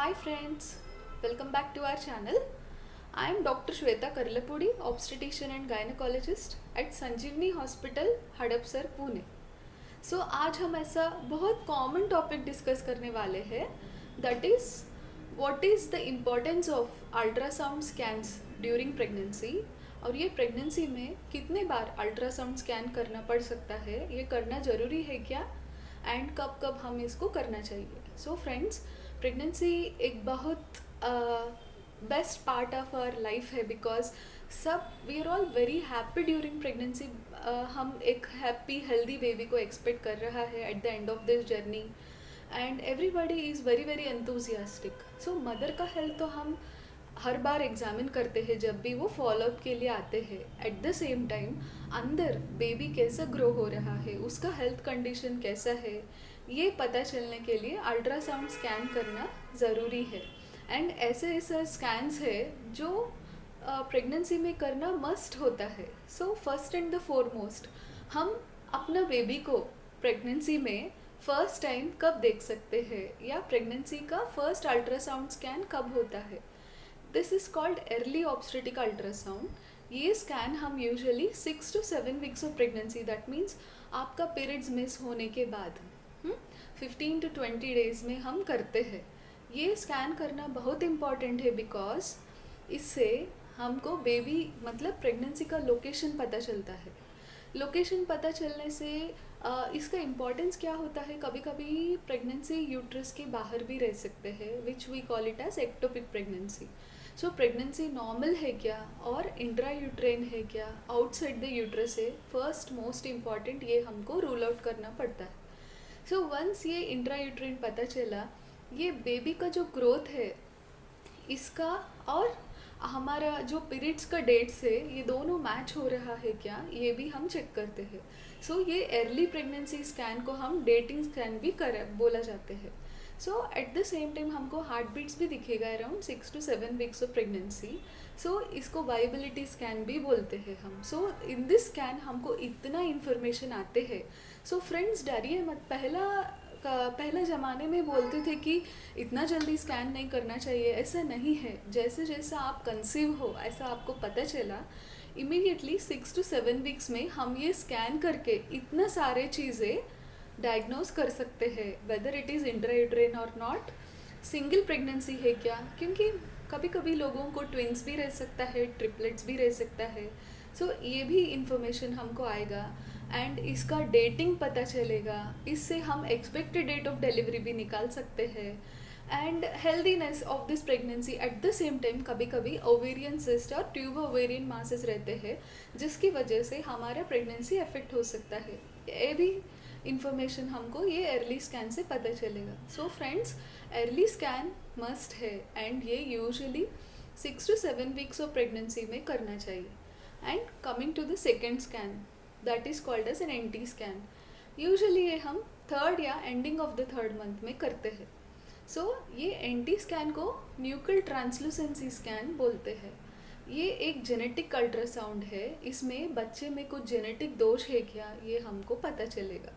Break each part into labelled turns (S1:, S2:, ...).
S1: Hi friends, welcome back to our channel. I am Dr. Shweta Karlapudi, obstetrician and gynecologist at Sanjeevani hospital Hadapsar Pune. So आज हम ऐसा बहुत common topic discuss करने वाले हैं, that is what is the importance of ultrasound scans during pregnancy. और ये pregnancy में कितने बार अल्ट्रासाउंड स्कैन करना पड़ सकता है, ये करना ज़रूरी है क्या, एंड कब कब हम इसको करना चाहिए. सो फ्रेंड्स, प्रेगनेंसी एक बहुत best part of our life है, बिकॉज सब we are all very happy during pregnancy. हम एक हैप्पी हेल्दी बेबी को एक्सपेक्ट कर रहा है at the end of this journey, and everybody is very very enthusiastic. So mother का health तो हम हर बार एग्जामिन करते हैं जब भी वो फॉलोअप के लिए आते हैं. एट द सेम टाइम अंदर बेबी कैसा ग्रो हो रहा है, उसका हेल्थ कंडीशन कैसा है, ये पता चलने के लिए अल्ट्रासाउंड स्कैन करना ज़रूरी है. एंड ऐसे ऐसे स्कैन्स है जो प्रेगनेंसी में करना मस्ट होता है. So first and the foremost, हम अपना बेबी को प्रेगनेंसी में फर्स्ट टाइम कब देख सकते हैं, या प्रेगनेंसी का फर्स्ट अल्ट्रासाउंड स्कैन कब होता है. This is called early obstetric ultrasound. ये स्कैन हम usually 6 to 7 weeks of pregnancy, that means आपका पीरियड्स मिस होने के बाद 15 to 20 डेज़ में हम करते हैं. ये स्कैन करना बहुत इम्पॉर्टेंट है, बिकॉज इससे हमको बेबी मतलब प्रेगनेंसी का लोकेशन पता चलता है. लोकेशन पता चलने से इसका इम्पॉर्टेंस क्या होता है, कभी कभी प्रेगनेंसी यूट्रस के बाहर भी रह सकते हैं, which we call it as ectopic pregnancy. So pregnancy normal है क्या और इंट्रा यूट्रेन है क्या, आउटसाइड द यूट्रस है, फर्स्ट मोस्ट इम्पॉर्टेंट ये हमको रूल आउट करना पड़ता है. सो वंस ये इंट्रा यूट्रेन पता चला, ये बेबी का जो ग्रोथ है इसका और हमारा जो पीरियड्स का डेट्स है, ये दोनों मैच हो रहा है क्या, ये भी हम चेक करते हैं. सो ये अर्ली प्रेगनेंसी स्कैन को हम डेटिंग स्कैन भी बोला जाते हैं. So at the same time हमको हार्ट बीट्स भी दिखेगा around 6 to 7 weeks of pregnancy. So इसको वाइबिलिटी स्कैन भी बोलते हैं हम. सो इन दिस स्कैन हमको इतना इन्फॉर्मेशन आते हैं. सो फ्रेंड्स, डरिए मत. पहला ज़माने में बोलते थे कि इतना जल्दी स्कैन नहीं करना चाहिए, ऐसा नहीं है. जैसे जैसा आप कंसीव हो ऐसा आपको पता चला, इमीडिएटली 6 to 7 वीक्स में हम ये स्कैन करके इतना सारे चीज़ें डायग्नोज कर सकते हैं, वेदर इट इज़ इंट्रायूट्रेन और नॉट, सिंगल प्रेगनेंसी है क्या, क्योंकि कभी कभी लोगों को ट्विंस भी रह सकता है, ट्रिपलेट्स भी रह सकता है. सो ये भी इंफॉर्मेशन हमको आएगा, एंड इसका डेटिंग पता चलेगा. इससे हम एक्सपेक्टेड डेट ऑफ डिलीवरी भी निकाल सकते हैं, and healthiness of this pregnancy. Eight the same time कभी कभी ओवेरियन सिस्ट और ट्यूब ओवेरियन मासेस रहते हैं, जिसकी वजह से हमारा प्रेगनेंसी अफेक्ट हो सकता है. ये भी इंफॉर्मेशन हमको ये अर्ली स्कैन से पता चलेगा. So friends, early scan must है, एंड ये usually 6 to 7 weeks of pregnancy में करना चाहिए. And coming to the second scan, that is called as an NT scan. Usually ये हम थर्ड या ending of the third month में करते हैं. सो ये एंटी स्कैन को न्यूक्लियर ट्रांसलूसेंसी स्कैन बोलते हैं. ये एक जेनेटिक अल्ट्रासाउंड है. इसमें बच्चे में कुछ जेनेटिक दोष है क्या, ये हमको पता चलेगा.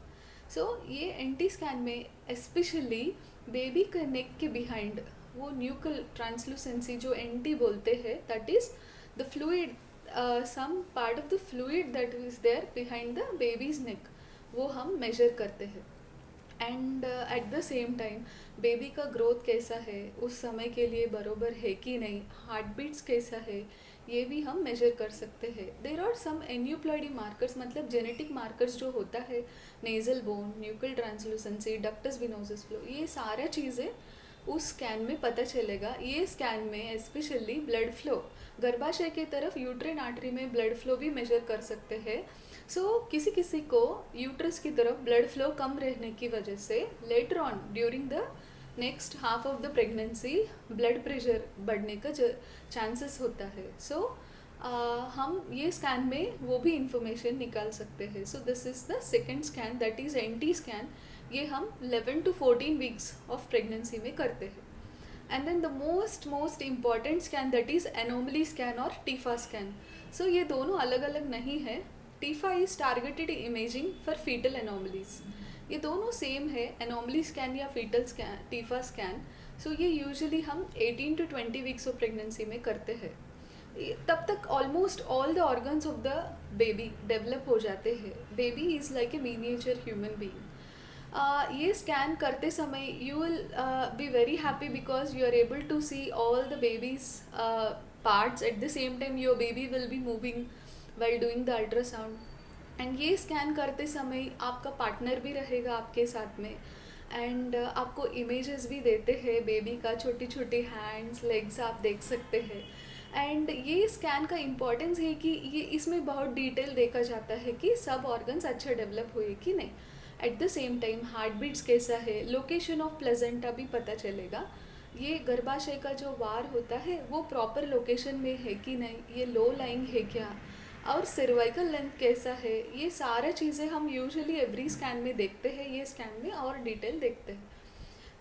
S1: सो ये एंटी स्कैन में स्पेशली बेबी के नेक के बिहाइंड वो न्यूक्लियर ट्रांसलूसेंसी जो एंटी बोलते हैं, that is the fluid, some part of the fluid that is there behind the baby's neck, वो हम मेजर करते हैं. And eight the same time baby का ग्रोथ कैसा है, उस समय के लिए बरोबर है कि नहीं, हार्ट बीट्स कैसा है, ये भी हम मेजर कर सकते हैं. There are some aneuploidy markers, मतलब जेनेटिक मार्कर्स जो होता है, nasal bone, nuclear translucency, ductus venosus flow, ये सारा चीज़ें उस स्कैन में पता चलेगा. ये स्कैन में स्पेशली ब्लड फ्लो, गर्भाशय की तरफ यूट्रिन आर्टरी में ब्लड फ्लो भी मेजर कर सकते हैं. सो किसी किसी को यूट्रस की तरफ ब्लड फ्लो कम रहने की वजह से later on during the next half of the pregnancy blood pressure बढ़ने का चांसेस होता है. सो हम ये स्कैन में वो भी इंफॉर्मेशन निकाल सकते हैं. So this is the second scan, that is anti scan. ये हम 11 to 14 वीक्स ऑफ प्रेगनेंसी में करते हैं. And then the most important scan, that is anomaly scan और टीफा स्कैन. सो ये दोनों अलग अलग नहीं है. TIFFA is targeted imaging for fetal anomalies. ये दोनों सेम है, एनोमली स्कैन या fetal scan, TIFFA scan. So ये यूजुअली हम 18 to 20 वीक्स ऑफ प्रेगनेंसी में करते हैं। तब तक almost all the organs of the baby develop हो जाते हैं। Baby is like a miniature human being. ये स्कैन करते समय you will be very happy because you are able to see all the baby's parts at the same time. Your baby will be moving while doing the ultrasound. And ये scan करते समय आपका partner भी रहेगा आपके साथ में, and आपको इमेजेस भी देते हैं बेबी का, छोटी छोटी हैंड्स लेग्स आप देख सकते हैं। एंड ये स्कैन का इम्पोर्टेंस है कि ये इसमें बहुत डिटेल देखा जाता है कि सब ऑर्गन्स अच्छा डेवलप हुए कि नहीं। At the same time heart beats कैसा है, लोकेशन ऑफ प्लेजेंटा भी पता चलेगा। ये गर्भाशय का जो वार होता है वो प्रॉपर लोकेशन में है कि नहीं, ये लो लाइंग है क्या, और सर्वाइकल लेंथ कैसा है, ये सारा चीज़ें हम यूजुअली एवरी स्कैन में देखते हैं, ये स्कैन में और डिटेल देखते हैं।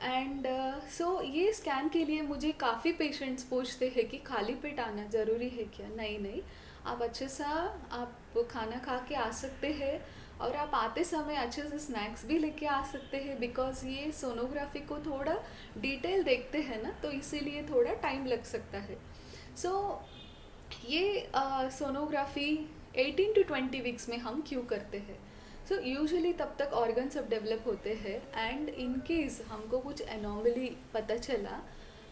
S1: एंड सो ये स्कैन के लिए मुझे काफ़ी पेशेंट्स पूछते हैं कि खाली पेट आना ज़रूरी है क्या। नहीं नहीं, आप अच्छे सा आप खाना खा के आ सकते हैं, और आप आते समय अच्छे से स्नैक्स भी लेके आ सकते हैं, बिकॉज ये सोनोग्राफी को थोड़ा डिटेल देखते हैं ना, तो इसीलिए थोड़ा टाइम लग सकता है। सो ये सोनोग्राफी 18 to 20 वीक्स में हम क्यों करते हैं। सो यूजुअली तब तक ऑर्गन सब डेवलप होते हैं, एंड इन केस हमको कुछ एनोमली पता चला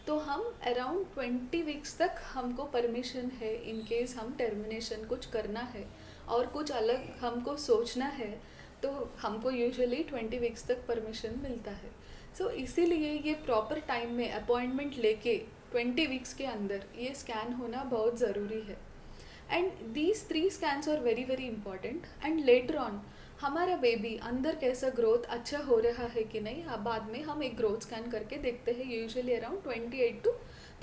S1: तो हम अराउंड 20 वीक्स तक हमको परमिशन है, इन केस हम टर्मिनेशन कुछ करना है और कुछ अलग हमको सोचना है तो हमको यूजुअली 20 वीक्स तक परमिशन मिलता है। सो इसीलिए ये प्रॉपर टाइम में अपॉइंटमेंट लेके 20 वीक्स के अंदर ये स्कैन होना बहुत ज़रूरी है। And these 3 scans are very very important. And later on हमारा बेबी अंदर कैसा ग्रोथ अच्छा हो रहा है कि नहीं, अब बाद में हम एक ग्रोथ स्कैन करके देखते हैं, usually around 28 to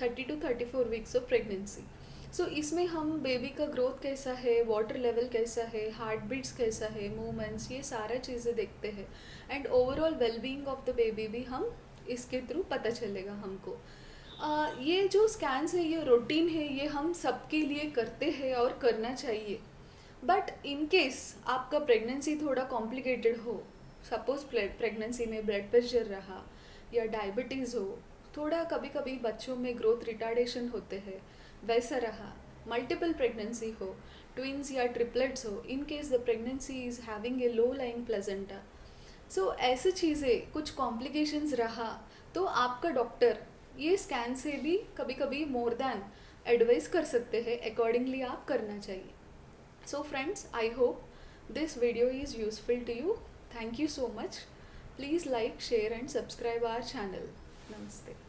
S1: 30 to 34 weeks of pregnancy. So इसमें हम बेबी का ग्रोथ कैसा है, वाटर लेवल कैसा है, हार्ट बीट्स कैसा है, मूवमेंट्स, ये सारा चीज़ें देखते हैं। And overall wellbeing of the baby भी हम इसके थ्रू पता चलेगा हमको। ये जो स्कैन्स है ये रूटीन है, ये हम सबके लिए करते हैं और करना चाहिए। बट इन केस आपका प्रेगनेंसी थोड़ा कॉम्प्लिकेटेड हो, सपोज प्रेगनेंसी में ब्लड प्रेशर रहा या डायबिटीज़ हो, थोड़ा कभी कभी बच्चों में ग्रोथ रिटार्डेशन होते हैं, वैसा रहा, मल्टीपल प्रेगनेंसी हो, ट्विंस या ट्रिपलेट्स हो, in case the pregnancy is having a low lying placenta. So ऐसी चीज़ें कुछ कॉम्प्लिकेशंस रहा तो आपका डॉक्टर ये स्कैन से भी कभी कभी मोर देन एडवाइस कर सकते हैं, अकॉर्डिंगली आप करना चाहिए। So friends, I hope this video is useful to you. Thank you so much. Please like, share and subscribe our channel. Namaste.